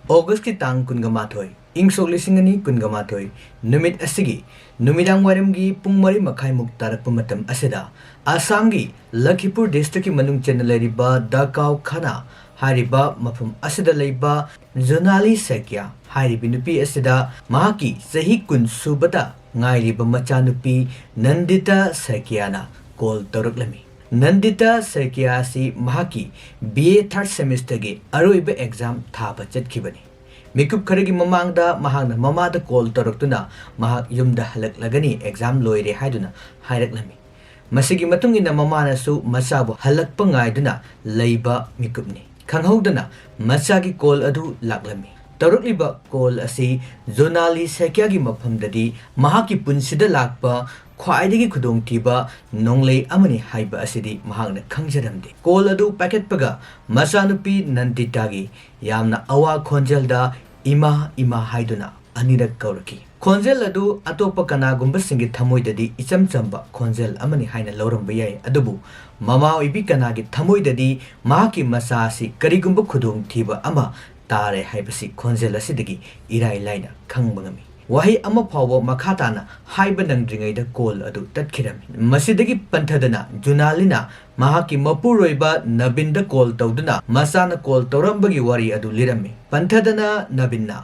August ki tang kungamathoy ing solisingani kungamathoy numit asigi numidang waramgi pungmari makai muktarak pamatam asida Assamgi Lakhipur district ki manung chenaleriba Dakau Khana hariba mafum asida leiba Zonali Sekya haribi nupi asida mahaki sahi kun subata ngairiba machanupi Nandita Sekyana call toroklami Nandita Sekyasi mahaki BA 3rd semester ge aroiba exam thaba chatkibani Mikup kharagi mamangda mahangna mamada call toroktuna mahak yumda halaklagani exam loire haiduna hairaklami Masigi matung ina mamana su masabu halakpa ngaiduna leiba mikupni khanghaudana masagi call adu laklami Tarukliba call asi Zonali Sekyagi mafamdadi mahaki punsida lakpa khwaidagi khudongtiba nonglei amani haiba asidi mahangna khangjaramde call adu packet paga masanupi Nanditagi yamna awa khonjelda ima haiduna anirak kauraki khonjel adu atopa kana gumba singi thamoidadi icham chamba khonjel amani haina loramba yai adubu mama oibi kana gi thamoidadi mahaki masasi karigumba khudong thiba ama tare haibasi khonjel asidagi irai laina khangbangami wahi ama phawo makhatana haiba nangdringaida call adu tatkirami masidagi panthadana junalina mahaki mapuroiba nabinda call tawduna masana call tawrambagi wari adu lirami panthadana nabinna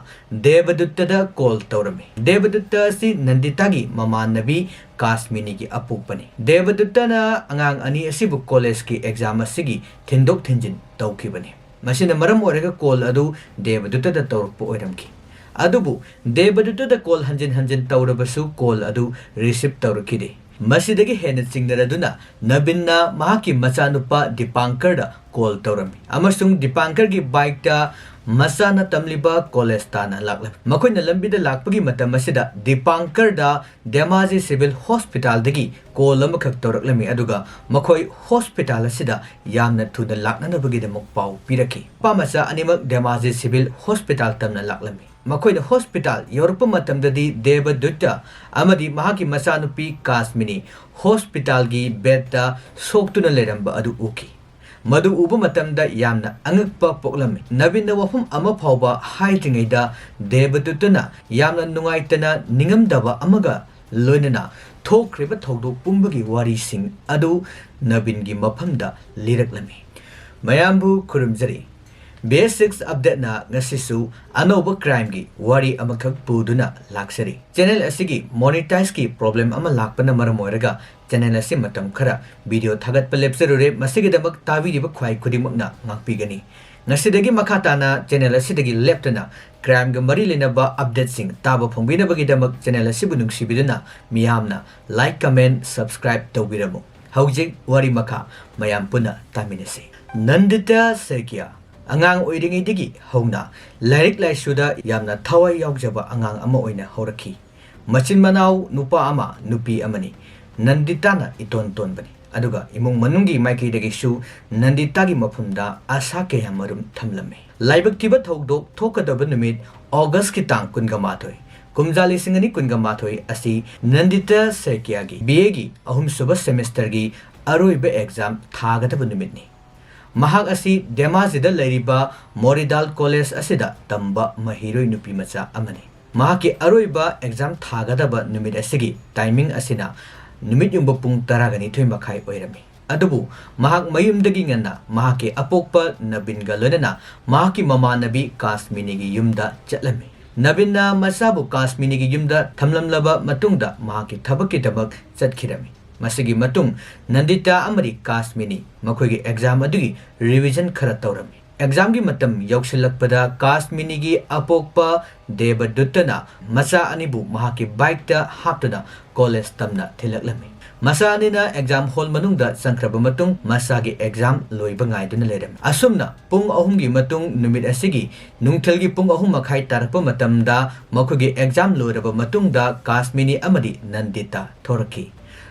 devaduttada call tawrami devadutta si nanditagi mama nabi kasmini ki apupani devaduttana angang ani asibu college ki exam asigi thindok thinjin tawkibani masina maram oraga call adu devaduttada tawrpu oiramki Adubu Devadutta call hanjin taurabasu call adu receive taurakide. Masidagi hena singnaraduna Nabinna mahaki machanupa Dipankar call taurami. Amasung Dipankar gi bike ta masana tamliba college tana laklap. Makoina Lambida lakpagi matamasida Dipankar da Demaji Civil Hospital dagi call amakak tauraklami aduga makoi hospital asida yamna thuna laknana bagi demok pau piraki. Pamasa animak Demaji Civil Hospital tamna laklami. Makoina hospital Europa matamdadi Devadutta amadi mahaki masanupi Kasmini hospital gi bedda soktuna leramba adu uki madu uba matamda yamna angakpa poklami nabinda wafum ama phawba haidringaida Devaduttana yamna nungaitana ningamdaba amaga loinana thokriba thogdok pumbagi wari sing adu nabingi mafamda liraklami mayambu kurumjari Basics update na ngasisu anoba crime gi wari amakak puduna laksari channel asigi monetize ki problem ama lakpana maramoiraga channel asi matam khara video thagat palepserure masigi damak tavi riba khwai khudimakna ngakpigani ngasidagi makhatana channel asidagi left na crime ga mari lenaba update sing taba phongbina bagi damak channel asibu nungsibiduna miyamna like comment subscribe tawbiramu haujik wari makha mayam puna taminase Nandita Sekya Angang oiringidigi hauna Lyric Laisuda yamna thawai yaujaba angang ama oina horaki Machin manau nupa ama nupi amani Nanditana iton bani aduga imung manungi maikidagi su Nanditagi mafumda asa kaya marum thamlame Laibak tiba thogdok thokadaba numit August ki tang kungamathoi Kumjali singani kungamathoi asi Nandita Sekyagi BA gi ahum suba semester gi aroiba exam thagadaba numitni Mahak asi Demazida Leriba Moridal College asida tamba Maheiroi Nupi macha amani Mahaki aroiba exam thagadaba numit asigi timing asina numit yumba pung taragani thoi makhai oirami adubu mahak mayumdagi ngana mahaki apokpa nabinga lonana mahaki mama nabi Kasmini gi yumda chatlami nabinna masabu Kasmini gi yumda thamlamlaba matungda mahaki thabaki tabak chatkirami Masigi matung Nandita amari Kasmini makoigi exam adugi revision khara tawrami exam gi matam yauksilakpada Kasmini gi apokpa Devaduttana masa anibu mahaki bike ta haptuna college tamna thilaklami masa anina exam hall manungda Hatkhraba matung masagi exam loiba ngaiduna lerami asumna pung ahum gi matung numit asigi nungthal gi pung ahum makhai tarakpa matamda makoigi exam loiraba matungda Kasmini amadi Nandita thoraki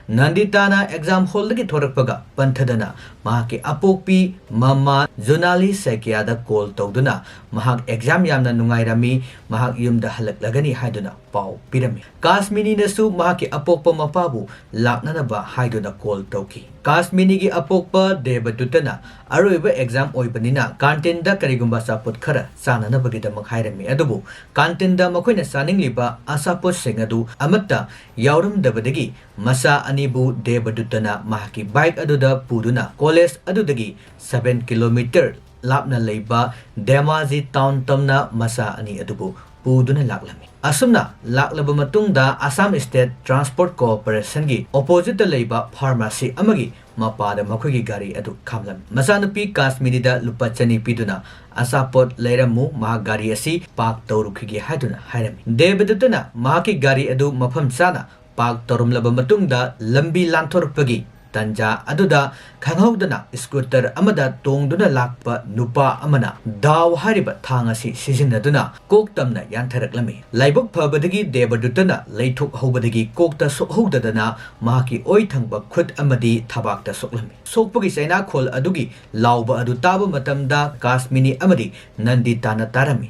Nandita na exam hall lagi thorakpaga panthadana mahaki apokpi mama zonali sekiada call tawduna mahak exam yamna nungairami mahak yumda halaklagani haiduna pau pirami kasmini nasu mahaki apokpa mapabu laknanaba haiduna call tawki kasmini gi apokpa debadutana aroiba exam oibanina kantinda karigumba saput khara sananabagida hairami adubu kantinda makoina saningliba asaput singadu amatta yauramdabadagi masa anibu debadutana mahaki bike aduda puduna college adudagi 7 kilometer lapna leiba Demazi town tamna masa ani adubu puduna laklami asumna laklaba matungda Assam State Transport Corporation gi opposite leiba pharmacy amagi mapada makogi gari adu khamlam masanupi kasminida lupa chani piduna asapot leiramu ma gari asi park tawrukhigi haduna hairami debadutana mahaki gari adu mafam sana park torumlaba matungda lambi lanthorpagi tanja aduda khanghaudana scooter amada tongduna lakpa nupa amana daw hariba thangasi sisinaduna koktamna yantharaklami laibok phabadagi debadutana leithok hobadagi kokta sokhodadana mahaki oi thangba khut amadi thabakta soklami sokpagi saina khol adugi lawba adu taba matamda kasmini amadi Nandita na tarami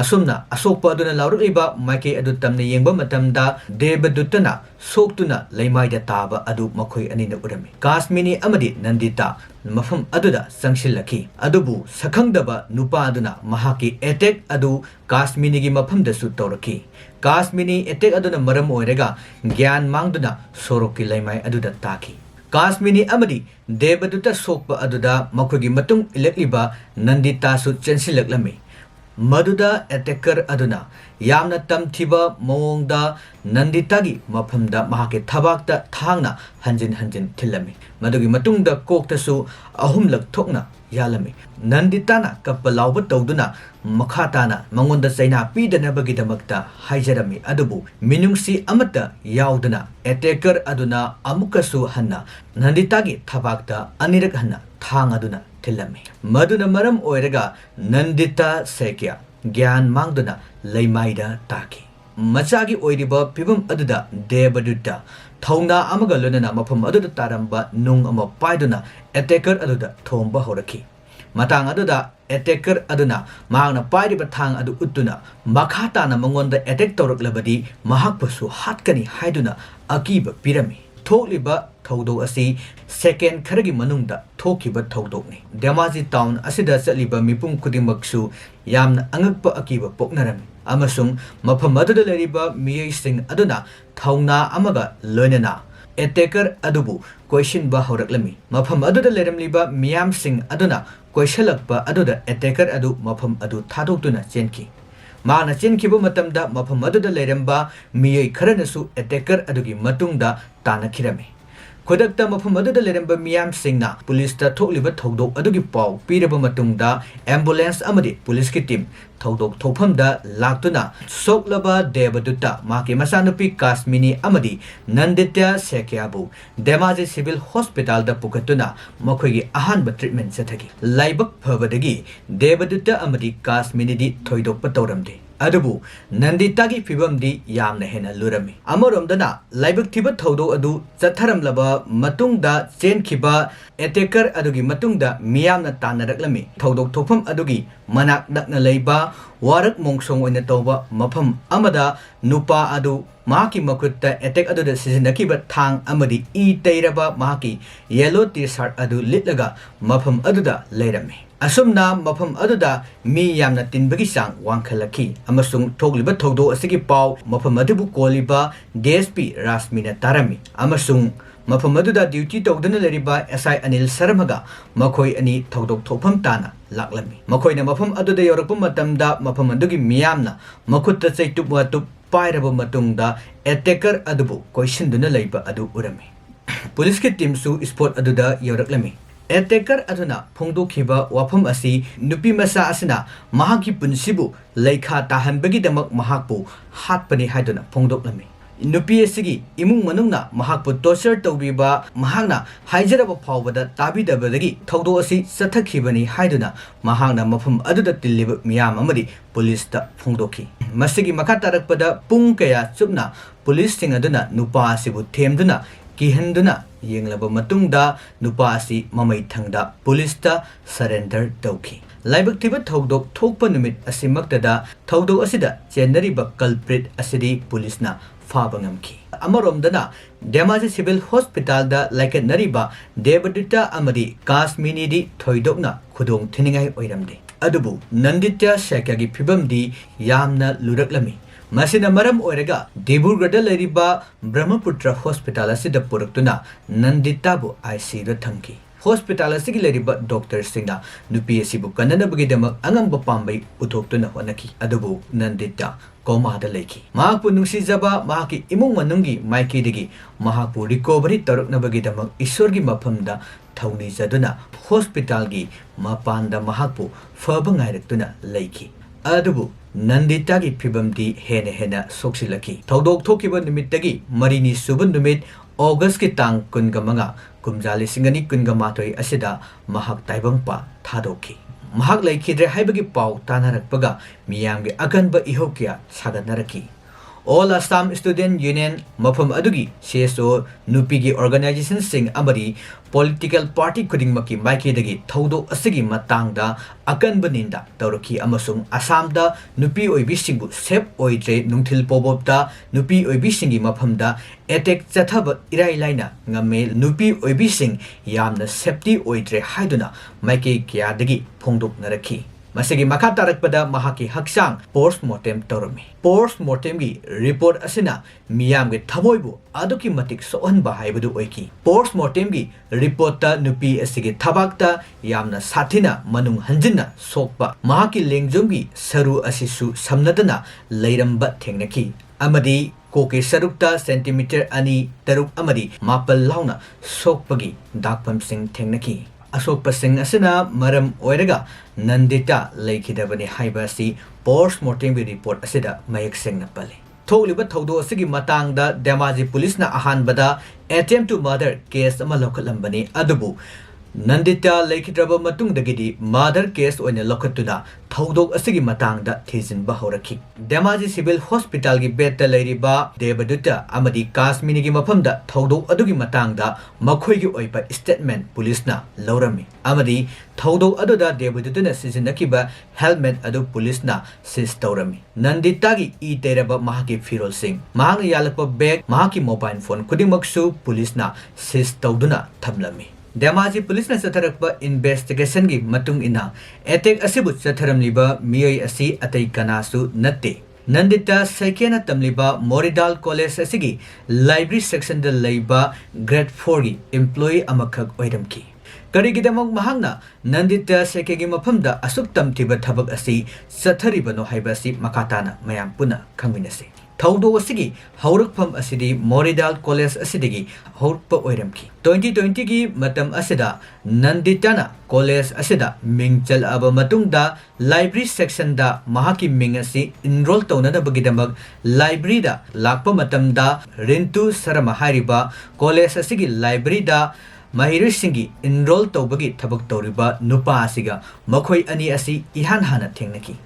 asumna asokpa aduna laurukliba maike adu tamna yengba matamda debadutana soktuna leimaida taba adu makhoi anina urami kasmini amadi Nandita mafam aduda sangshilaki adubu sakhangdaba nupa aduna mahaki attack adu kasmini gi mafam dasu toraki kasmini attack aduna maram oirega gyan mangduna soroki leimai aduda taki kasmini amadi debaduta sokpa aduda makhogi matung ilekliba Nandita su chensilaklami Maduda attacker aduna yamna tamthiba mawongda Nandita gi mafamda mahake thabakta thangna hanjin thilami madugi matungda koktasu ahumlak thokna yalami Nandita na kapalawba tawduna makhatana mangonda saina pidanabagi damakta haijarami adubu minungsi amata yaudana attacker aduna amukasu hanna Nandita gi thabakta anirak hanna thang aduna thilami maduna maram oiraga Nandita sekya gyan mangduna leimaida taki machagi oiriba pibam aduda debadutta thongna amaga lonana mafam aduda taramba nung ama paiduna attacker aduda thomba horaki matang aduda attacker aduna magna pairiba thang adu uttuna makhatana mangonda attack tawraklabadi mahakpasu hatkani haiduna akiba pirami thokliba thawdo asi second kharagi manungda thokiba thawdokni Demazi town asida chaliba mipum khudingmaksu yamna angakpa akiba poknarami amasung mafam aduda leriba miyai sing aduna thawna amaga loinana attacker adubu question ba horaklami mafam aduda leramliba miyam sing aduna questionlakpa aduda attacker adu mafam adu thadoktuna chenki Mana chenkiba matamda mafam aduda leramba miyai kharanasu attacker adugi matungda tanakhirami Kodakta mafam aduda leramba miyam singna police ta thokliba thodok adugi paw piraba matungda ambulance amadi police ki team thodok thophamda laktuna soklaba debaduta maki masanupi kasmini amadi Nandita sekyabu Demazi civil hospital da pukatuna makhoigi ahanba treatment sathagi laibak phabadagi debaduta amadi kasmini di thoidokpa tawramde adubu Nandita gi fibamdi yamna hena lurami amoromdana laibak thiba thodo adu chatharamlaba matungda chenkhiba attacker adugi matungda miyamna tanaraklami thodok thofam adugi manak dakna leiba warak mongsong oina tawba mafam amada nupa adu mahaki makutta attack aduda sizindakiba thang amadi e teiraba mahaki yellow t-shirt adu litlaga mafam aduda leirami asumna mafam aduda mi yamna tinbagi sang wangkhalaki amasung thogliba thogdo asigi paw mafam adubu koliba DSP Rasmina tarami amasung mafam aduda duty tawdana leriba SI Anil Saramaga makhoi ani thodok thopam tana laklami makhoina mafam aduda yorakpa matamda mafam adugi miyamna makhutta chaitup watup pairaba matungda attacker adubu question duna leiba adu urami police ki team su spot aduda yoraklami attacker aduna phongdokhiba wafam asi nupi masa asina mahaki punsibu leikha tahanbagi damak mahakpu hatpani haiduna phongdoklami nupi asigi imung manungna mahakpu torture tawbiba mahakna haijaraba phawbada tabidabadagi thawdo asi sathakhibani haiduna mahakna mafam aduda tilliba miyam amadi police ta phongdokhi masigi makha tarakpada pung kaya chupna police sing aduna nupa asibu themduna kihenduna yenglaba matungda nupa asi mamai thangda police surrender tauki laibak thiba thodok thokpa numit asimaktada thodok asida chenariba culprit asidi police na fabangamki amaromdana Demaji Civil Hospital da like nariba Devadutta amadi Kasmini di thoidokna khudong thiningai oiramde adubu Nandita Shakagi Pibamdi yamna luraklami Masina maram oiraga Deburgada leriba Brahmaputra Hospital asida puraktuna Nandita bu IC da thamki Hospital asigi leriba doctor singna Nupi asibu kanana bagidamak angang bapambai utoktuna honaki adubu Nandita Koma da leki Mahapu nungsijaba mahaki imung manungi maiki digi Mahapu recovery tarukna bagidamak isorgi maphamda thauni jaduna hospital gi mapanda mahapu fabangairatuna leki adubu Nandita gi phibamdi hena soksilaki thodok thokiba nimitagi marini suban numit August ki tang kunga manga kumjali singani kunga matoi asida mahak taibangpa thadoki Mahak laikidre haibagi pau tanarakpaga miyamgi aganba ihokya saganaraki All Assam Student Union mafam adugi CSO Nupi gi organization sing amari political party khudingmaki maikidagi thodo asigi matangda aganba ninda tawraki amasung Assamda Nupi oibisingbu sep oidre nungthil pobobda Nupi oibisingi mafamda attack chathaba irailaina ngame Nupi oibising yamna safety oidre haiduna maike kyadagi phongdok naraki Masigi makatarakpada mahaki haksang post-mortem tawrami. Post-mortem gi report asina miyam ge thamoibu aduki matik sohan bahaibadu oiki. Post-mortem gi report ta nupi asigi thabakta yamna sathina manung hanjina sokpa mahaki lengjom gi saru asisu samnadana leiramba thengnaki. Amadi koke sarukta centimeter ani taruk amadi mapal launa sokpagi dakpam sing thengnaki. Asokpa sing asina maram oiraga Nandita laikidabani haibasi post-mortem report asida mayak sing napale. Tholiba thodo asigi matangda Demaji police na ahanbada attempt to murder case ama lokalambani adubu Nandita laikidraba matungdagidi murder case oina lokatuna thodok asigi matangda thijinba horaki. Demaji Civil Hospital gi bed ta leiriba Devadutta amadi Kasmini gi mafamda thodok adugi matangda makhoi gi oiba statement police na laurami. Amadi thodok aduda Devadutta na sizinnakiba helmet adu police na sis taurami. Nandita gi I teraba mahaki firol sing mahang yalakpa bag mahaki mobile phone kudingmaksu police na sis tauduna thamlami. Demaji police na satharakpa investigation gi matung ina attack asibu satharamliba miyoi asi atai kanasu natte Nandita Saikena tamliba Moridal College asigi library section da leiba grade 4 gi employee amakak oidamki Karigidamok mahangna Nandita Saikegi mafamda asuk tamtiba thabak asi satharibano haibasi makatana mayam puna khangminasi Thaudo asigi haurakpham asidi Moridal College asidigi haurpa oiramki 2020 gi matam asida Nanditana College asida mingchal aba matungda library section da mahaki ming asi enroll taunana bagidamak library da lakpa matamda Rintu Sarama hairiba college asigi library da Maheiroi singi enroll tawbagi thabak tawriba nupa asiga makhoi ani asi ihan hana thengnaki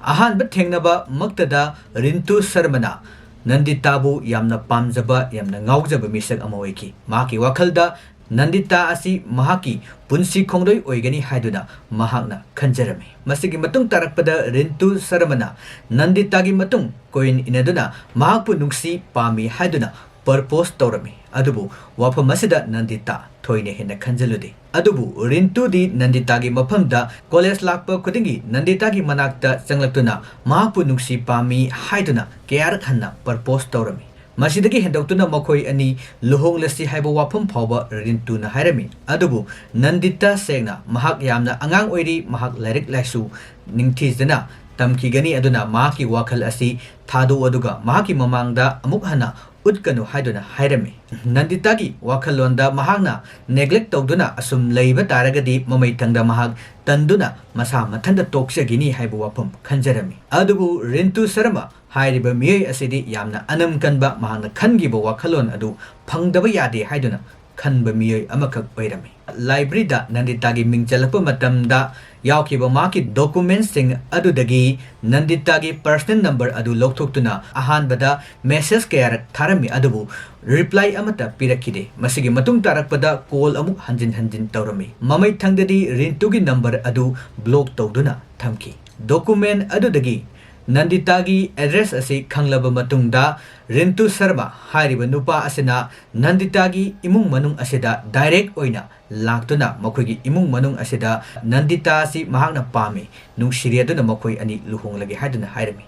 Ahan Thengnaba Maktada Rintu Sarmana Nanditabu Yamna Pamjaba Yamna Ngaujaba Misak Amoiki Maki Wakalda Nandita asi Mahaki Punsi Kongdoi Oigani Haiduna Mahakna Kanjarami Masigi Matung Tarakpada Rintu Saramana Nanditagi Matung Koin Inaduna Mahapu Nungsi Pami Haiduna Purpose Torami Adubu Wapa Masida Nandita Toine Hina Kanjalude Adubu Rintu di Nanditagi Mapamda College Lakpa Kudingi Nanditagi Manakta Sanglatuna Mahapu Nungsi Pami Haiduna Kiarak Hanna Purpose Torami Masidagi Hendautuna Makoi ani Luhongsi Haiba Wapam Pava Rintu na Hairami Adubu Nandita Segna Mahak Yamna Angang Oiri Mahak Larik Laisu Ningtizana Tamkigani Aduna Mahaki Wakal Asi Thadu Aduga Mahaki Mamangda Amukhana Utkanu Haiduna Hairami Nanditagi Wakalonda Mahagna neglect Toduna Asum Labor Taragadi Mamaitanga Mahag Tanduna Masama Tanda Toksagini Haibu Wapum Kanjarami Adubu Rintu Sarama Hairiba Mie Asidi Yamna Anam Kanba Mahana Kangiba Wakalon Adu Pangdaba Yadi Haiduna Kanba Mie Amakak Wairami library Nandita gi mingchalakpa matamda yaukhiba maki documents sing adudagi Nandita gi personal number adu lokthokuna ahanbada message kaya tharami adubu reply amata pirakide masigi matung tarakpada call amuk hanjin taurami mamai thangdadi rintu gi number adu block tawduna thamki document adudagi Nandita gi address ase khanglaba matungda Rintu Sharma hairiba nupa asina Nandita gi imung manung asida direct oina laktuna makhoi imung manung asida Nandita si mahakna pami nung shiriaduna makhoi ani luhonglagi haiduna hairami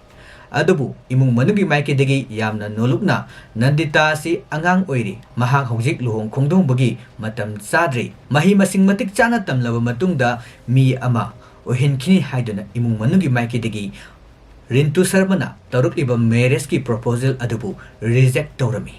adubu imung manugi maike degi yamna nolukna Nandita si angang oiri mahak hojik luhong khongdong bagi matam sadri mahi masing matik chana tamlaba matungda mi ama ohinkhini haiduna imung manugi maike degi Rintu Sharma Tarukliba marriage ki proposal adubu reject taurami.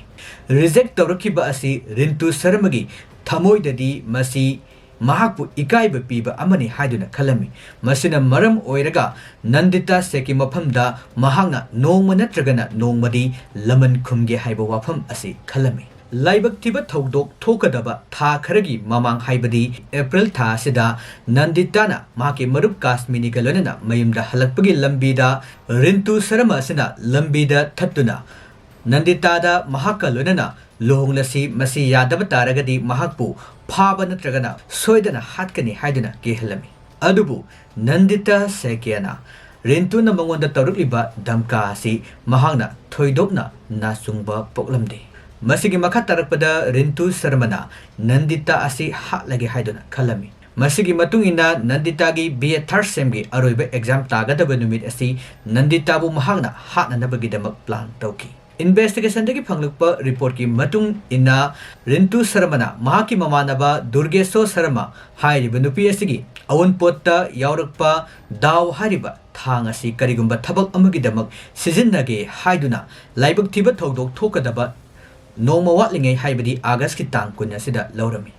Reject taurakiba asi Rintu Sharmagi thamoidadi masi mahakpu ikaiba piba amani haiduna khalami. Masina maram oiraga Nandita seki maphamda mahakna nongma natragana nongmadi laman khumge haiba wafam asi khalami. Laibak tiba thogdok thokadaba tha kharagi mamang haibadi April tha sida Nandita na mahaki marup kasmini galonana mayumda halakpagi Lambida Rintu Sharma sina Lambida thattuna Nandita da mahaka lonana luhonglasi masi yadaba taragadi mahakpu phaba natragana soidana hatkani haiduna kehalami adubu Nandita sekiana Rintu na mangonda tarukliba damka si mahakna thoidokna nasungba poklamde Masigi makha tarakpada Rintu Sharmana Nandita asi hatlagi haiduna khalami Masigi matung ina Nandita gi BA third sem gi aroiba exam tagadaba numit asi Nandita bu mahakna hatna nabagidamak plan tauki Investigation dagi phanglukpa report ki matung ina Rintu Sharmana mahaki mamanaba Durgeso Sharma hairiba nupi asigi awun potta yaurakpa daw hariba thang asi karigumba thabak amagidamak sijinnage haiduna laibak thiba thogdok thokadaba Noma watlingai haibadi August ki tang kun asida laurami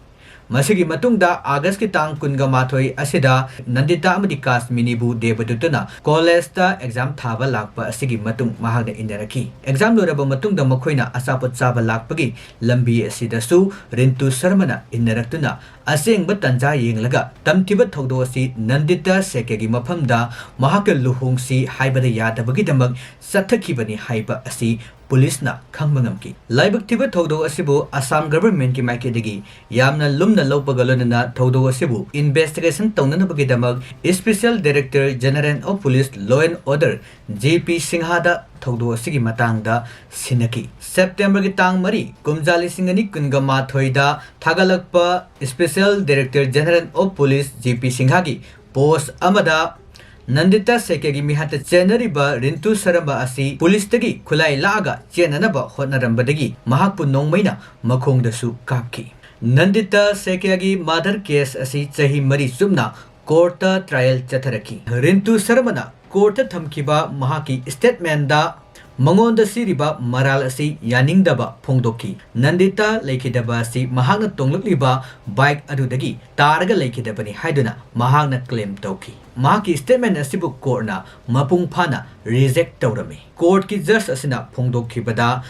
Masigi matungda August ki tang kun ga mathoi asida Nandita amadi kasmini bu debadutuna college ta exam thaba lakpa asigi matung mahagna indaraki exam loraba matungda makhoina asapot chaba lakpagi lambi asida su Rintu Sharmana innaraktuna asengba tanja yenglaga tamtiba thogdo asi Nandita sekegi maphamda mahakal luhongsi haibada yadabagi damak sathakibani haiba asi Police na khangmangamki laibak tiba thogdo asibu Assam government ki maikidagi yamna lumna lawpagalona na thogdo asibu investigation tawnana bagi damak special director general of police law and order JP Singha da thogdo asigi matangda sinaki September ki tang mari kumjali singani kungama thoida thagalakpa special director general of police JP Singha gi post amada Nandita sekegi mihata chenariba Rintu Sharma asi police tagi khulai laga chenanaba hotnarambadagi mahakpu nongmaina makhongdasu kapki Nandita sekegi mother case asi chahi mari sumna court trial chatharaki Rintu Sharma court thamkiba mahaki statement da Mangonda siriba maral asi yaningdaba phongdoki Nandita leikidaba asi mahakna tonglukliba bike adudagi taraga leikidabani haiduna mahakna claim tauki Mahaki statement asibu court na mapung phana reject tawrami court ki judge asina phongdokhibada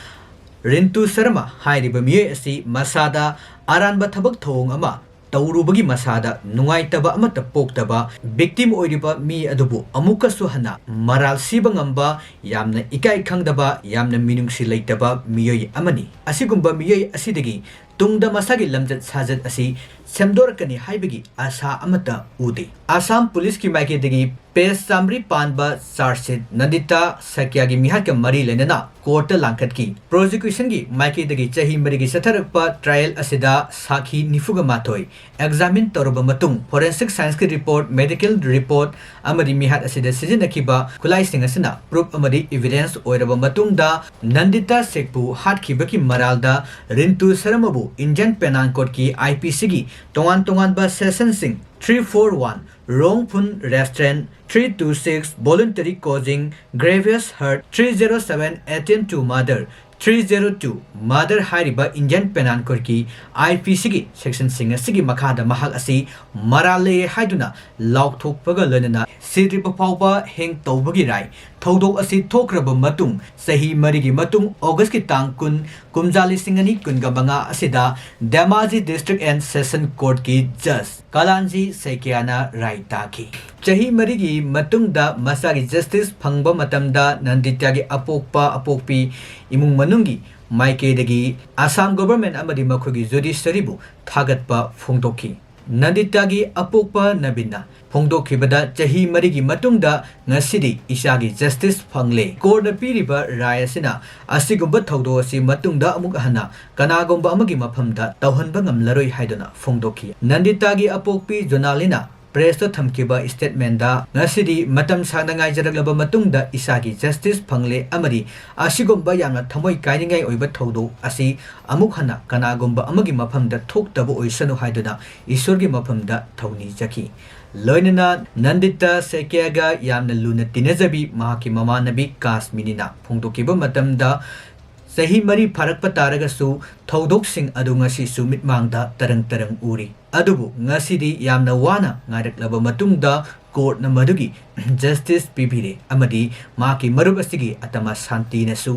Rintu Sharma hairiba miyoi asi masada aranba thabak thong ama Taurubagi masada nungaitaba amata poktaba victim oiriba mi adubu amuka suhana maral siba ngamba yamna ikai khangdaba yamna minungsi leitaba miyoi amani asigumba miyoi asidagi tungda masagi lamjat sajat asi semdorakani haibagi asa amata ude Assam police ki maikidagi pes samri panba charge Nandita sakyagi mihat ka mari lenana court langkhatki prosecution gi maikidagi chahi marigi satharakpa trial asida sakhi nifuga mathoi examine toroba matung forensic science ki report medical report amadi mihat asida sijinakiba khulai sing asina proof amadi evidence oiraba matungda Nandita sekpu hatkhiba ki maralda Rintu Sharma bu Indian Penal Code ki IPC gi tongan ba session sing 341 wrongful restraint 326 voluntary causing grievous hurt 307 attempt to murder 302 Mother Hairiba Indian Penal Court ki IPC section singa sigi makada mahak asi marale haiduna lauk thokpaga lanana sidripa phawba heng tawbagi rai thodok asi thokraba matung sahi marigi matung August ki tang kun kumjali singani kunga banga asida Damaji District and Session Court ki Judge Kalanji Sekiana rai taki Chahi marigi matungda masagi justice phangba matamda Nandita gi apokpi imung manungi maike dagi Assam government amadi makhogi judiciary bu thagatpa phongdokhi Nandita gi apokpa nabina phongdokhi bada chahi marigi matungda ngasidi isagi justice phangle court piriba rayasina asigumba thawdo asi matungda amuk hana kanagomba amagi maphamda tawhanba ngamlaroi haiduna phongdokhi Nandita gi apokpi jonalina press to thamkiba statement da ngasidi matam sangna ngai jaraglaba matungda isagi justice phangle amari asigomba yamna thamoi kainingai oiba thodo asi amuk hana kanagomba amagi maphamda thoktaba oisanu haiduna isorgi maphamda thawni jaki loinana Nandita Sekiaga yamna luna tinajabi mahaki mama nabi kasminina phongdokiba matamda sahi mari pharakpa taragasu thodok sing adu ngasi sumit mangda tarang uri adubu ngasidi yamna wana ngaraklaba matungda court na madugi justice pibire amadi maki marub asigi atama santi nasu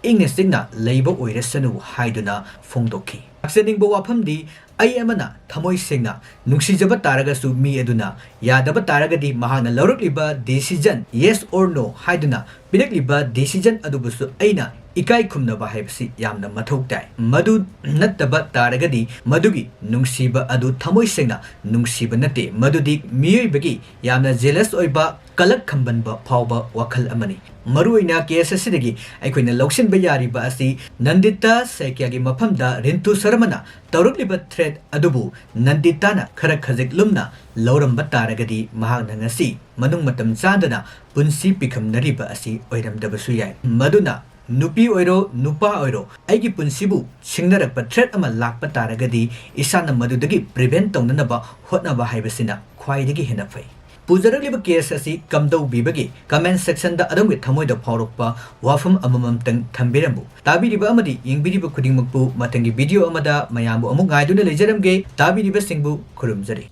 ingnestigna leiba oirasanu haiduna phongdokhi aksening bo waphamdi ai amana thamoi singna nungsijaba taragasu mi aduna yadaba taragadi mahana lawrukliba decision yes or no haiduna pinakliba decision adubusu aina ikai khumnaba haibasi yamna mathau tai madu nattaba taragadi madugi nungsiba adu thamoi singna nungsiba nate madudi miyoibagi yamna jealous oiba kalak khambanba phawba wakhal amani maruina case asidagi aikoina loksin bayari ba asi Nandita Sekia gi maphamda rintu sarmana tawrukliba threat adubu Nandita na khara khajik lumna lawramba taragadi mahagna ngasi manung matam chandana punsi pikhamnariba asi oiramdabasu yai maduna Nupi oiro nupa oiro aigi punsibu singnarakpa threat ama lakpa taragadi isana madudagi prevent tongnaba hotnaba haibasina khwaidagi hena phai pujaraliba case asi kamdau bibagi comment section da adamwi thamoida phawrokpa wafam amamam tang thambirambu tabiriba amadi yingbiriba khudingmakpu matangi video amada mayambu amuk ngaiduna lejaramge tabiriba singbu khurumjari